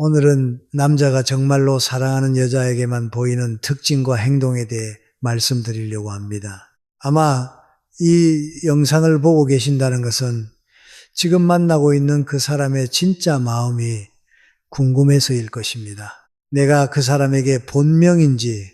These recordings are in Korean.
오늘은 남자가 정말로 사랑하는 여자에게만 보이는 특징과 행동에 대해 말씀드리려고 합니다. 아마 이 영상을 보고 계신다는 것은 지금 만나고 있는 그 사람의 진짜 마음이 궁금해서일 것입니다. 내가 그 사람에게 본명인지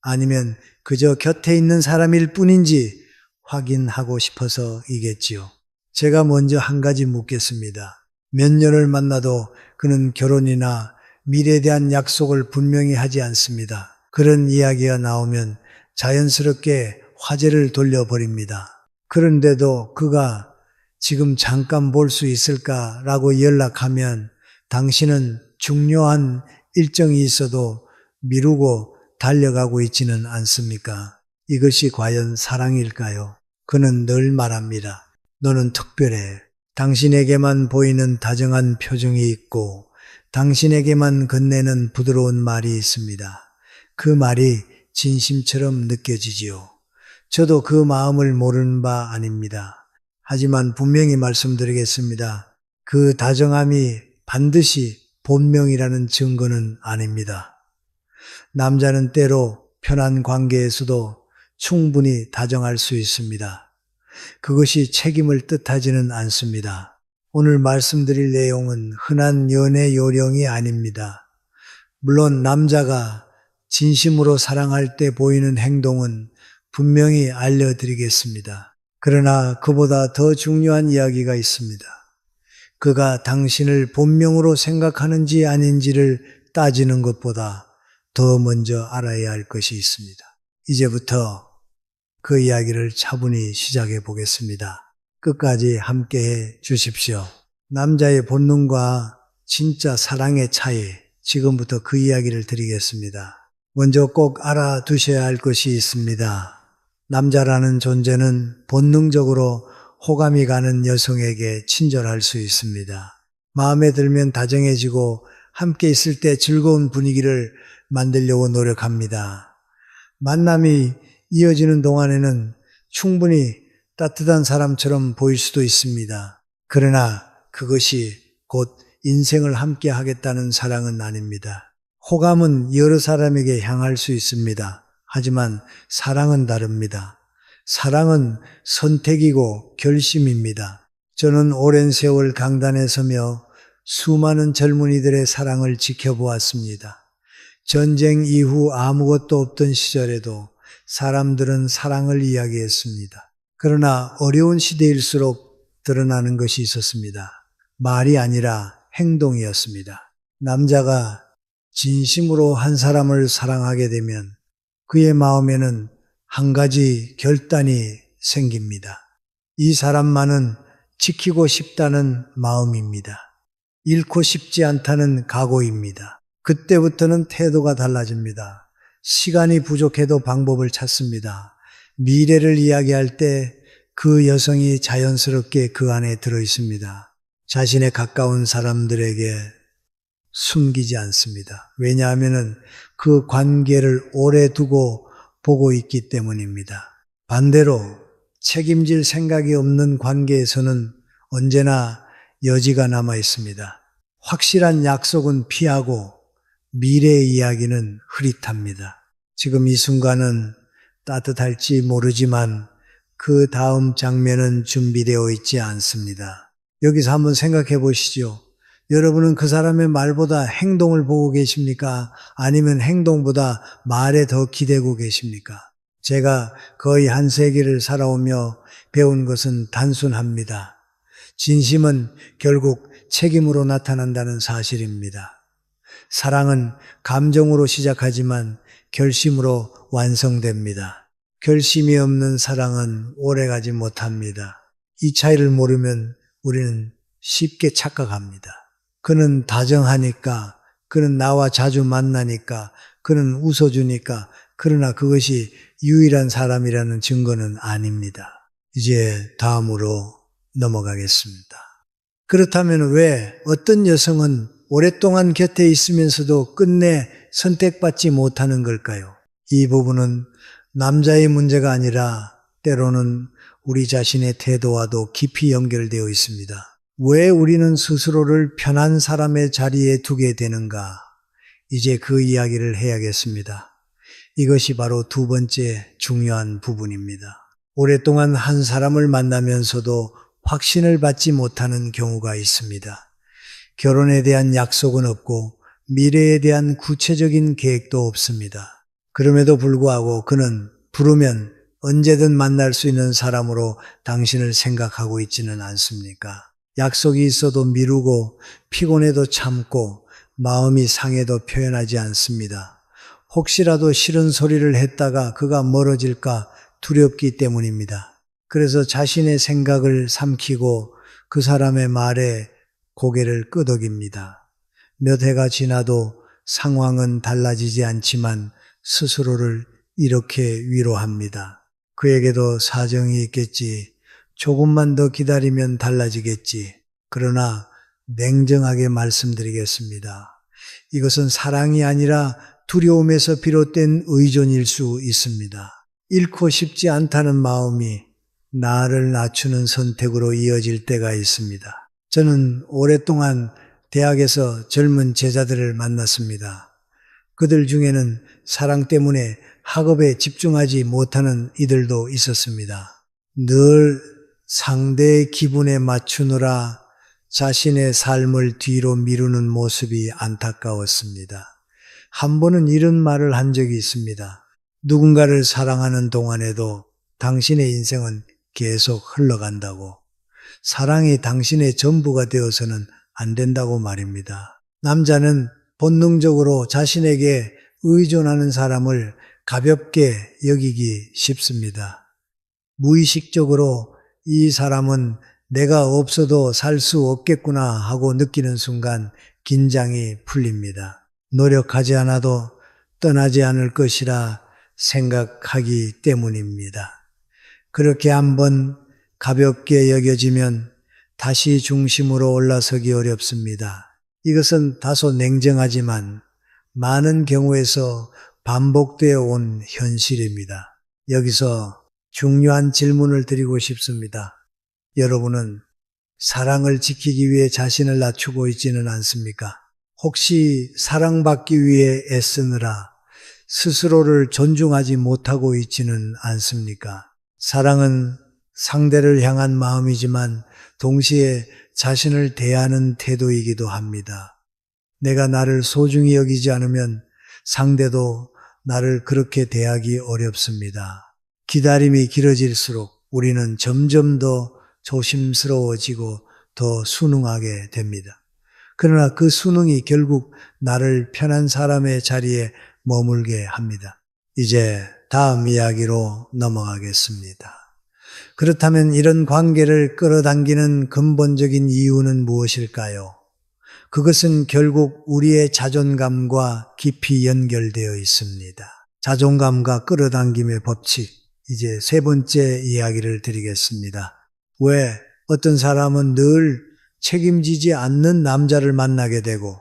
아니면 그저 곁에 있는 사람일 뿐인지 확인하고 싶어서이겠지요. 제가 먼저 한 가지 묻겠습니다. 몇 년을 만나도 그는 결혼이나 미래에 대한 약속을 분명히 하지 않습니다. 그런 이야기가 나오면 자연스럽게 화제를 돌려버립니다. 그런데도 그가 지금 잠깐 볼 수 있을까라고 연락하면 당신은 중요한 일정이 있어도 미루고 달려가고 있지는 않습니까? 이것이 과연 사랑일까요? 그는 늘 말합니다. 너는 특별해. 당신에게만 보이는 다정한 표정이 있고 당신에게만 건네는 부드러운 말이 있습니다. 그 말이 진심처럼 느껴지지요. 저도 그 마음을 모르는 바 아닙니다. 하지만 분명히 말씀드리겠습니다. 그 다정함이 반드시 본명이라는 증거는 아닙니다. 남자는 때로 편한 관계에서도 충분히 다정할 수 있습니다. 그것이 책임을 뜻하지는 않습니다. 오늘 말씀드릴 내용은 흔한 연애 요령이 아닙니다. 물론 남자가 진심으로 사랑할 때 보이는 행동은 분명히 알려드리겠습니다. 그러나 그보다 더 중요한 이야기가 있습니다. 그가 당신을 본명으로 생각하는지 아닌지를 따지는 것보다 더 먼저 알아야 할 것이 있습니다. 이제부터 그 이야기를 차분히 시작해 보겠습니다. 끝까지 함께 해 주십시오. 남자의 본능과 진짜 사랑의 차이, 지금부터 그 이야기를 드리겠습니다. 먼저 꼭 알아두셔야 할 것이 있습니다. 남자라는 존재는 본능적으로 호감이 가는 여성에게 친절할 수 있습니다. 마음에 들면 다정해지고 함께 있을 때 즐거운 분위기를 만들려고 노력합니다. 만남이 이어지는 동안에는 충분히 따뜻한 사람처럼 보일 수도 있습니다. 그러나 그것이 곧 인생을 함께 하겠다는 사랑은 아닙니다. 호감은 여러 사람에게 향할 수 있습니다. 하지만 사랑은 다릅니다. 사랑은 선택이고 결심입니다. 저는 오랜 세월 강단에 서며 수많은 젊은이들의 사랑을 지켜보았습니다. 전쟁 이후 아무것도 없던 시절에도 사람들은 사랑을 이야기했습니다. 그러나 어려운 시대일수록 드러나는 것이 있었습니다. 말이 아니라 행동이었습니다. 남자가 진심으로 한 사람을 사랑하게 되면 그의 마음에는 한 가지 결단이 생깁니다. 이 사람만은 지키고 싶다는 마음입니다. 잃고 싶지 않다는 각오입니다. 그때부터는 태도가 달라집니다. 시간이 부족해도 방법을 찾습니다. 미래를 이야기할 때 그 여성이 자연스럽게 그 안에 들어 있습니다. 자신의 가까운 사람들에게 숨기지 않습니다. 왜냐하면 그 관계를 오래 두고 보고 있기 때문입니다. 반대로 책임질 생각이 없는 관계에서는 언제나 여지가 남아 있습니다. 확실한 약속은 피하고 미래의 이야기는 흐릿합니다. 지금 이 순간은 따뜻할지 모르지만 그 다음 장면은 준비되어 있지 않습니다. 여기서 한번 생각해 보시죠. 여러분은 그 사람의 말보다 행동을 보고 계십니까? 아니면 행동보다 말에 더 기대고 계십니까? 제가 거의 한 세기를 살아오며 배운 것은 단순합니다. 진심은 결국 책임으로 나타난다는 사실입니다. 사랑은 감정으로 시작하지만 결심으로 완성됩니다. 결심이 없는 사랑은 오래가지 못합니다. 이 차이를 모르면 우리는 쉽게 착각합니다. 그는 다정하니까, 그는 나와 자주 만나니까, 그는 웃어주니까, 그러나 그것이 유일한 사람이라는 증거는 아닙니다. 이제 다음으로 넘어가겠습니다. 그렇다면 왜 어떤 여성은 오랫동안 곁에 있으면서도 끝내 선택받지 못하는 걸까요? 이 부분은 남자의 문제가 아니라 때로는 우리 자신의 태도와도 깊이 연결되어 있습니다. 왜 우리는 스스로를 편한 사람의 자리에 두게 되는가? 이제 그 이야기를 해야겠습니다. 이것이 바로 두 번째 중요한 부분입니다. 오랫동안 한 사람을 만나면서도 확신을 받지 못하는 경우가 있습니다. 결혼에 대한 약속은 없고 미래에 대한 구체적인 계획도 없습니다. 그럼에도 불구하고 그는 부르면 언제든 만날 수 있는 사람으로 당신을 생각하고 있지는 않습니까? 약속이 있어도 미루고 피곤해도 참고 마음이 상해도 표현하지 않습니다. 혹시라도 싫은 소리를 했다가 그가 멀어질까 두렵기 때문입니다. 그래서 자신의 생각을 삼키고 그 사람의 말에 고개를 끄덕입니다. 몇 해가 지나도 상황은 달라지지 않지만 스스로를 이렇게 위로합니다. 그에게도 사정이 있겠지. 조금만 더 기다리면 달라지겠지. 그러나 냉정하게 말씀드리겠습니다. 이것은 사랑이 아니라 두려움에서 비롯된 의존일 수 있습니다. 잃고 싶지 않다는 마음이 나를 낮추는 선택으로 이어질 때가 있습니다. 저는 오랫동안 대학에서 젊은 제자들을 만났습니다. 그들 중에는 사랑 때문에 학업에 집중하지 못하는 이들도 있었습니다. 늘 상대의 기분에 맞추느라 자신의 삶을 뒤로 미루는 모습이 안타까웠습니다. 한 번은 이런 말을 한 적이 있습니다. 누군가를 사랑하는 동안에도 당신의 인생은 계속 흘러간다고. 사랑이 당신의 전부가 되어서는 안 된다고 말입니다. 남자는 본능적으로 자신에게 의존하는 사람을 가볍게 여기기 쉽습니다. 무의식적으로 이 사람은 내가 없어도 살 수 없겠구나 하고 느끼는 순간 긴장이 풀립니다. 노력하지 않아도 떠나지 않을 것이라 생각하기 때문입니다. 그렇게 한번 가볍게 여겨지면 다시 중심으로 올라서기 어렵습니다. 이것은 다소 냉정하지만 많은 경우에서 반복되어 온 현실입니다. 여기서 중요한 질문을 드리고 싶습니다. 여러분은 사랑을 지키기 위해 자신을 낮추고 있지는 않습니까? 혹시 사랑받기 위해 애쓰느라 스스로를 존중하지 못하고 있지는 않습니까? 사랑은 상대를 향한 마음이지만 동시에 자신을 대하는 태도이기도 합니다. 내가 나를 소중히 여기지 않으면 상대도 나를 그렇게 대하기 어렵습니다. 기다림이 길어질수록 우리는 점점 더 조심스러워지고 더 순응하게 됩니다. 그러나 그 순응이 결국 나를 편한 사람의 자리에 머물게 합니다. 이제 다음 이야기로 넘어가겠습니다. 그렇다면 이런 관계를 끌어당기는 근본적인 이유는 무엇일까요? 그것은 결국 우리의 자존감과 깊이 연결되어 있습니다. 자존감과 끌어당김의 법칙, 이제 세 번째 이야기를 드리겠습니다. 왜 어떤 사람은 늘 책임지지 않는 남자를 만나게 되고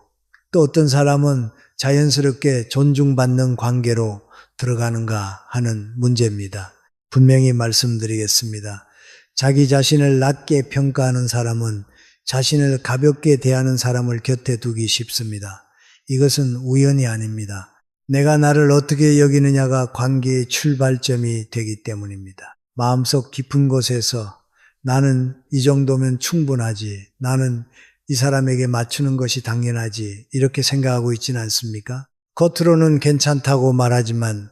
또 어떤 사람은 자연스럽게 존중받는 관계로 들어가는가 하는 문제입니다. 분명히 말씀드리겠습니다. 자기 자신을 낮게 평가하는 사람은 자신을 가볍게 대하는 사람을 곁에 두기 쉽습니다. 이것은 우연이 아닙니다. 내가 나를 어떻게 여기느냐가 관계의 출발점이 되기 때문입니다. 마음속 깊은 곳에서 나는 이 정도면 충분하지, 나는 이 사람에게 맞추는 것이 당연하지 이렇게 생각하고 있지는 않습니까? 겉으로는 괜찮다고 말하지만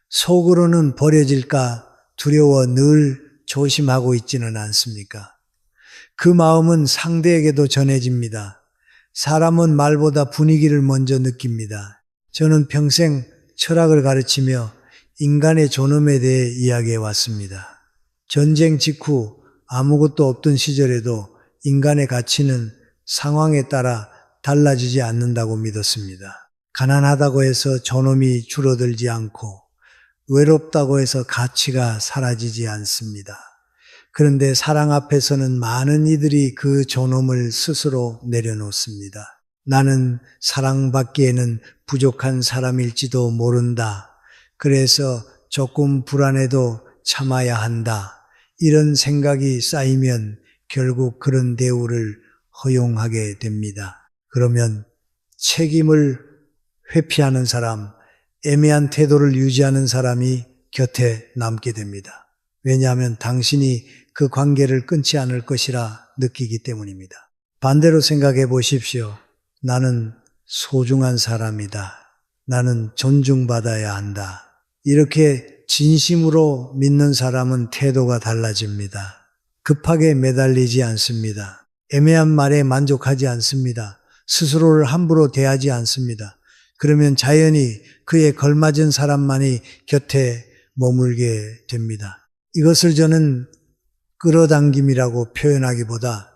속으로는 버려질까 두려워 늘 조심하고 있지는 않습니까? 그 마음은 상대에게도 전해집니다. 사람은 말보다 분위기를 먼저 느낍니다. 저는 평생 철학을 가르치며 인간의 존엄에 대해 이야기해 왔습니다. 전쟁 직후 아무것도 없던 시절에도 인간의 가치는 상황에 따라 달라지지 않는다고 믿었습니다. 가난하다고 해서 존엄이 줄어들지 않고 외롭다고 해서 가치가 사라지지 않습니다. 그런데 사랑 앞에서는 많은 이들이 그 존엄을 스스로 내려놓습니다. 나는 사랑받기에는 부족한 사람일지도 모른다. 그래서 조금 불안해도 참아야 한다. 이런 생각이 쌓이면 결국 그런 대우를 허용하게 됩니다. 그러면 책임을 회피하는 사람, 애매한 태도를 유지하는 사람이 곁에 남게 됩니다. 왜냐하면 당신이 그 관계를 끊지 않을 것이라 느끼기 때문입니다. 반대로 생각해 보십시오. 나는 소중한 사람이다. 나는 존중받아야 한다. 이렇게 진심으로 믿는 사람은 태도가 달라집니다. 급하게 매달리지 않습니다. 애매한 말에 만족하지 않습니다. 스스로를 함부로 대하지 않습니다. 그러면 자연히 그에 걸맞은 사람만이 곁에 머물게 됩니다. 이것을 저는 끌어당김이라고 표현하기보다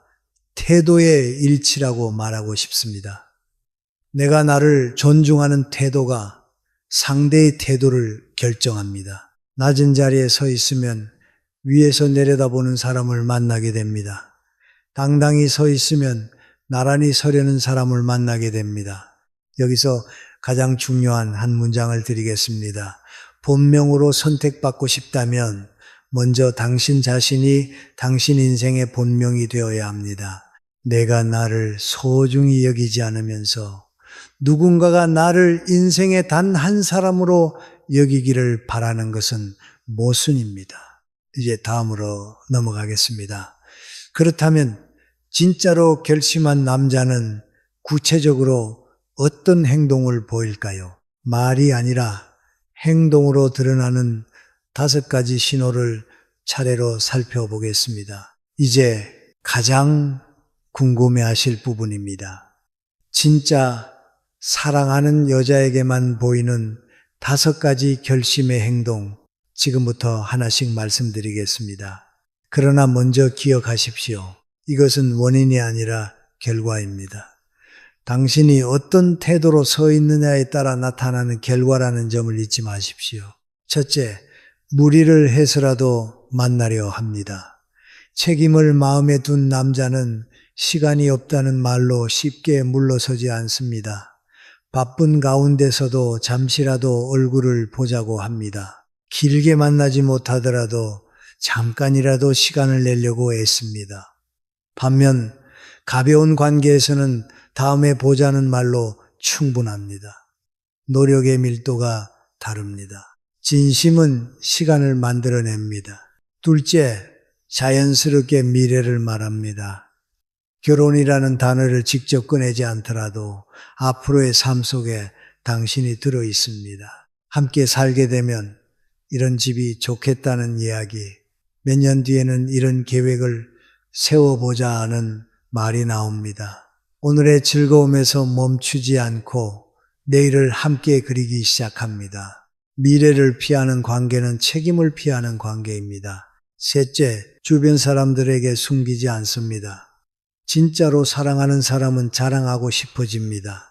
태도의 일치라고 말하고 싶습니다. 내가 나를 존중하는 태도가 상대의 태도를 결정합니다. 낮은 자리에 서 있으면 위에서 내려다보는 사람을 만나게 됩니다. 당당히 서 있으면 나란히 서려는 사람을 만나게 됩니다. 여기서 가장 중요한 한 문장을 드리겠습니다. 본명으로 선택받고 싶다면 먼저 당신 자신이 당신 인생의 본명이 되어야 합니다. 내가 나를 소중히 여기지 않으면서 누군가가 나를 인생의 단 한 사람으로 여기기를 바라는 것은 모순입니다. 이제 다음으로 넘어가겠습니다. 그렇다면 진짜로 결심한 남자는 구체적으로 어떤 행동을 보일까요? 말이 아니라 행동으로 드러나는 5가지 신호를 차례로 살펴보겠습니다. 이제 가장 궁금해하실 부분입니다. 진짜 사랑하는 여자에게만 보이는 5가지 결심의 행동, 지금부터 하나씩 말씀드리겠습니다. 그러나 먼저 기억하십시오. 이것은 원인이 아니라 결과입니다. 당신이 어떤 태도로 서 있느냐에 따라 나타나는 결과라는 점을 잊지 마십시오. 첫째, 무리를 해서라도 만나려 합니다. 책임을 마음에 둔 남자는 시간이 없다는 말로 쉽게 물러서지 않습니다. 바쁜 가운데서도 잠시라도 얼굴을 보자고 합니다. 길게 만나지 못하더라도 잠깐이라도 시간을 내려고 애씁니다. 반면 가벼운 관계에서는 다음에 보자는 말로 충분합니다. 노력의 밀도가 다릅니다. 진심은 시간을 만들어냅니다. 둘째, 자연스럽게 미래를 말합니다. 결혼이라는 단어를 직접 꺼내지 않더라도 앞으로의 삶 속에 당신이 들어 있습니다. 함께 살게 되면 이런 집이 좋겠다는 이야기, 몇 년 뒤에는 이런 계획을 세워보자 하는 말이 나옵니다. 오늘의 즐거움에서 멈추지 않고 내일을 함께 그리기 시작합니다. 미래를 피하는 관계는 책임을 피하는 관계입니다. 셋째, 주변 사람들에게 숨기지 않습니다. 진짜로 사랑하는 사람은 자랑하고 싶어집니다.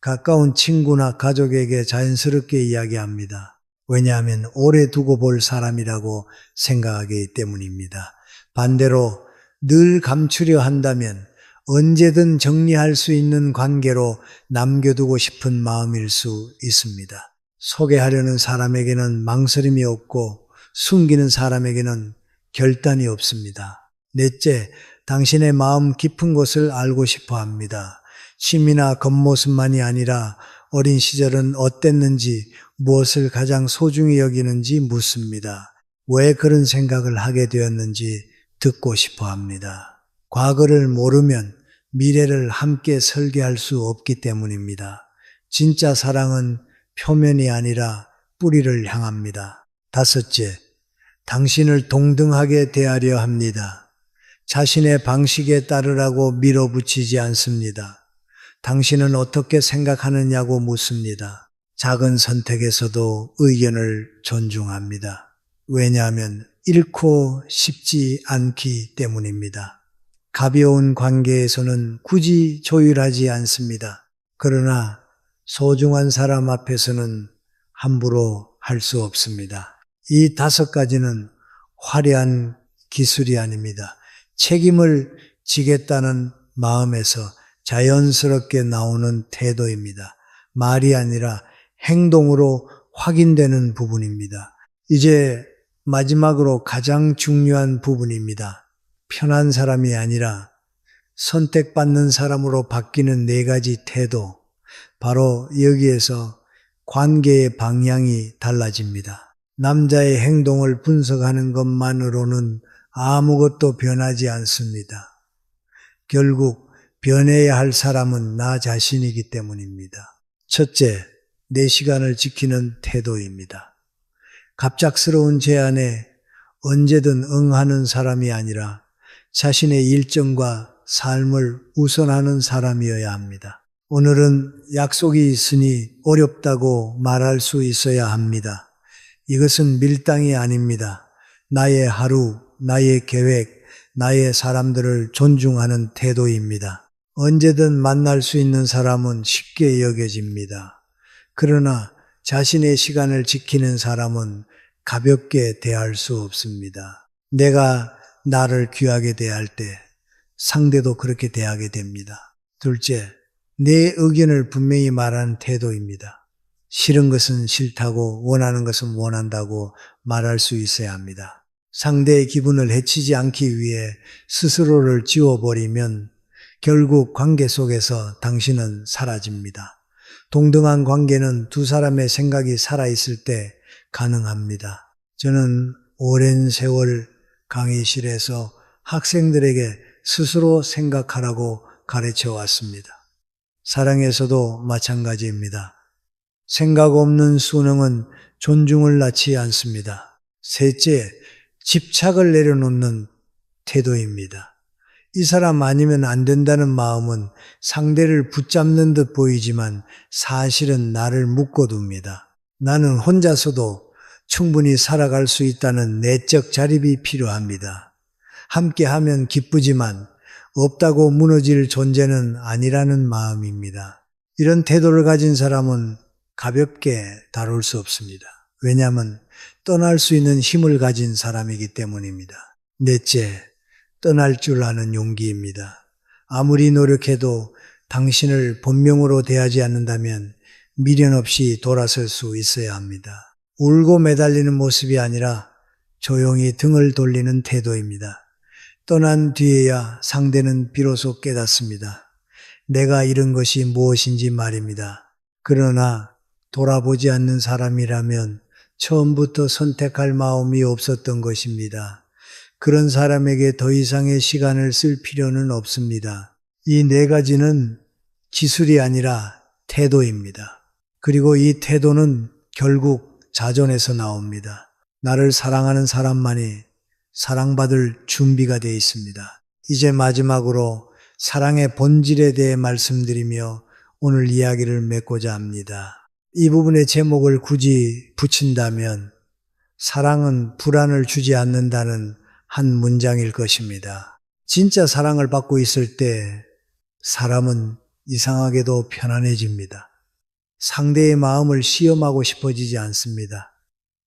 가까운 친구나 가족에게 자연스럽게 이야기합니다. 왜냐하면 오래 두고 볼 사람이라고 생각하기 때문입니다. 반대로 늘 감추려 한다면 언제든 정리할 수 있는 관계로 남겨두고 싶은 마음일 수 있습니다. 소개하려는 사람에게는 망설임이 없고 숨기는 사람에게는 결단이 없습니다. 넷째, 당신의 마음 깊은 곳을 알고 싶어 합니다. 취미나 겉모습만이 아니라 어린 시절은 어땠는지, 무엇을 가장 소중히 여기는지 묻습니다. 왜 그런 생각을 하게 되었는지 듣고 싶어 합니다. 과거를 모르면 미래를 함께 설계할 수 없기 때문입니다. 진짜 사랑은 표면이 아니라 뿌리를 향합니다. 다섯째, 당신을 동등하게 대하려 합니다. 자신의 방식에 따르라고 밀어붙이지 않습니다. 당신은 어떻게 생각하느냐고 묻습니다. 작은 선택에서도 의견을 존중합니다. 왜냐하면 잃고 싶지 않기 때문입니다. 가벼운 관계에서는 굳이 조율하지 않습니다. 그러나 소중한 사람 앞에서는 함부로 할 수 없습니다. 이 5가지는 화려한 기술이 아닙니다. 책임을 지겠다는 마음에서 자연스럽게 나오는 태도입니다. 말이 아니라 행동으로 확인되는 부분입니다. 이제 마지막으로 가장 중요한 부분입니다. 편한 사람이 아니라 선택받는 사람으로 바뀌는 네 가지 태도, 바로 여기에서 관계의 방향이 달라집니다. 남자의 행동을 분석하는 것만으로는 아무것도 변하지 않습니다. 결국 변해야 할 사람은 나 자신이기 때문입니다. 첫째, 내 시간을 지키는 태도입니다. 갑작스러운 제안에 언제든 응하는 사람이 아니라 자신의 일정과 삶을 우선하는 사람이어야 합니다. 오늘은 약속이 있으니 어렵다고 말할 수 있어야 합니다. 이것은 밀당이 아닙니다. 나의 하루, 나의 계획, 나의 사람들을 존중하는 태도입니다. 언제든 만날 수 있는 사람은 쉽게 여겨집니다. 그러나 자신의 시간을 지키는 사람은 가볍게 대할 수 없습니다. 내가 나를 귀하게 대할 때 상대도 그렇게 대하게 됩니다. 둘째, 내 의견을 분명히 말하는 태도입니다. 싫은 것은 싫다고, 원하는 것은 원한다고 말할 수 있어야 합니다. 상대의 기분을 해치지 않기 위해 스스로를 지워버리면 결국 관계 속에서 당신은 사라집니다. 동등한 관계는 두 사람의 생각이 살아있을 때 가능합니다. 저는 오랜 세월 강의실에서 학생들에게 스스로 생각하라고 가르쳐 왔습니다. 사랑에서도 마찬가지입니다. 생각 없는 수능은 존중을 낳지 않습니다. 셋째, 집착을 내려놓는 태도입니다. 이 사람 아니면 안 된다는 마음은 상대를 붙잡는 듯 보이지만 사실은 나를 묶어둡니다. 나는 혼자서도 충분히 살아갈 수 있다는 내적 자립이 필요합니다. 함께하면 기쁘지만 없다고 무너질 존재는 아니라는 마음입니다. 이런 태도를 가진 사람은 가볍게 다룰 수 없습니다. 왜냐하면 떠날 수 있는 힘을 가진 사람이기 때문입니다. 넷째, 떠날 줄 아는 용기입니다. 아무리 노력해도 당신을 본명으로 대하지 않는다면 미련 없이 돌아설 수 있어야 합니다. 울고 매달리는 모습이 아니라 조용히 등을 돌리는 태도입니다. 떠난 뒤에야 상대는 비로소 깨닫습니다. 내가 잃은 것이 무엇인지 말입니다. 그러나 돌아보지 않는 사람이라면 처음부터 선택할 마음이 없었던 것입니다. 그런 사람에게 더 이상의 시간을 쓸 필요는 없습니다. 이 네 가지는 기술이 아니라 태도입니다. 그리고 이 태도는 결국 자존에서 나옵니다. 나를 사랑하는 사람만이 사랑받을 준비가 되어 있습니다. 이제 마지막으로 사랑의 본질에 대해 말씀드리며 오늘 이야기를 맺고자 합니다. 이 부분의 제목을 굳이 붙인다면 사랑은 불안을 주지 않는다는 한 문장일 것입니다. 진짜 사랑을 받고 있을 때 사람은 이상하게도 편안해집니다. 상대의 마음을 시험하고 싶어지지 않습니다.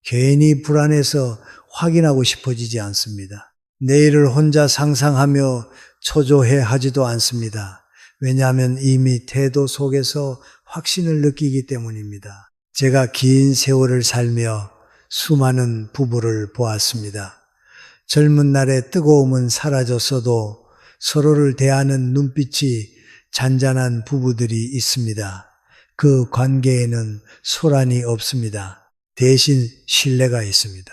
괜히 불안해서 확인하고 싶어지지 않습니다. 내일을 혼자 상상하며 초조해 하지도 않습니다. 왜냐하면 이미 태도 속에서 확신을 느끼기 때문입니다. 제가 긴 세월을 살며 수많은 부부를 보았습니다. 젊은 날의 뜨거움은 사라졌어도 서로를 대하는 눈빛이 잔잔한 부부들이 있습니다. 그 관계에는 소란이 없습니다. 대신 신뢰가 있습니다.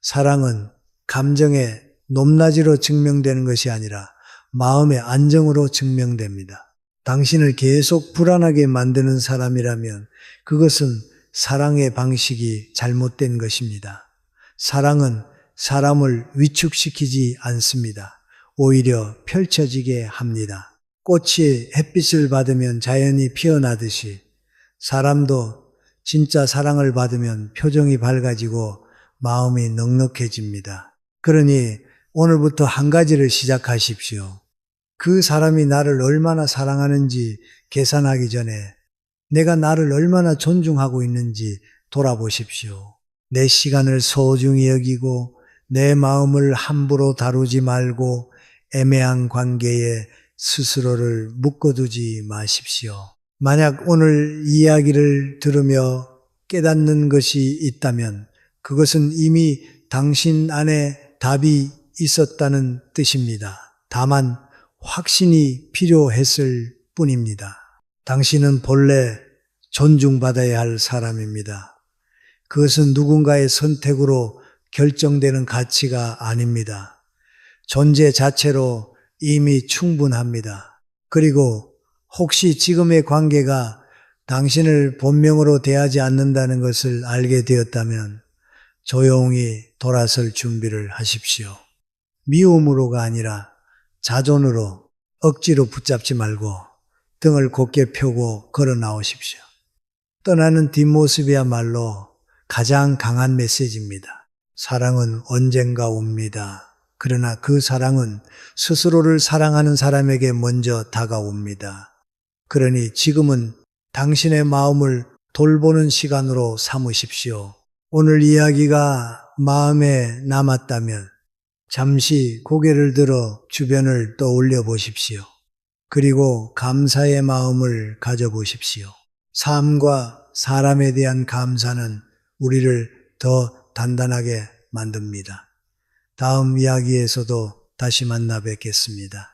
사랑은 감정의 높낮이로 증명되는 것이 아니라 마음의 안정으로 증명됩니다. 당신을 계속 불안하게 만드는 사람이라면 그것은 사랑의 방식이 잘못된 것입니다. 사랑은 사람을 위축시키지 않습니다. 오히려 펼쳐지게 합니다. 꽃이 햇빛을 받으면 자연히 피어나듯이 사람도 진짜 사랑을 받으면 표정이 밝아지고 마음이 넉넉해집니다. 그러니 오늘부터 한 가지를 시작하십시오. 그 사람이 나를 얼마나 사랑하는지 계산하기 전에 내가 나를 얼마나 존중하고 있는지 돌아보십시오. 내 시간을 소중히 여기고 내 마음을 함부로 다루지 말고 애매한 관계에 스스로를 묶어두지 마십시오. 만약 오늘 이야기를 들으며 깨닫는 것이 있다면 그것은 이미 당신 안에 답이 있었다는 뜻입니다. 다만 확신이 필요했을 뿐입니다. 당신은 본래 존중받아야 할 사람입니다. 그것은 누군가의 선택으로 결정되는 가치가 아닙니다. 존재 자체로 이미 충분합니다. 그리고 혹시 지금의 관계가 당신을 본명으로 대하지 않는다는 것을 알게 되었다면 조용히 돌아설 준비를 하십시오. 미움으로가 아니라 자존으로 억지로 붙잡지 말고 등을 곧게 펴고 걸어 나오십시오. 떠나는 뒷모습이야말로 가장 강한 메시지입니다. 사랑은 언젠가 옵니다. 그러나 그 사랑은 스스로를 사랑하는 사람에게 먼저 다가옵니다. 그러니 지금은 당신의 마음을 돌보는 시간으로 삼으십시오. 오늘 이야기가 마음에 남았다면 잠시 고개를 들어 주변을 떠올려 보십시오. 그리고 감사의 마음을 가져보십시오. 삶과 사람에 대한 감사는 우리를 더 단단하게 만듭니다. 다음 이야기에서도 다시 만나 뵙겠습니다.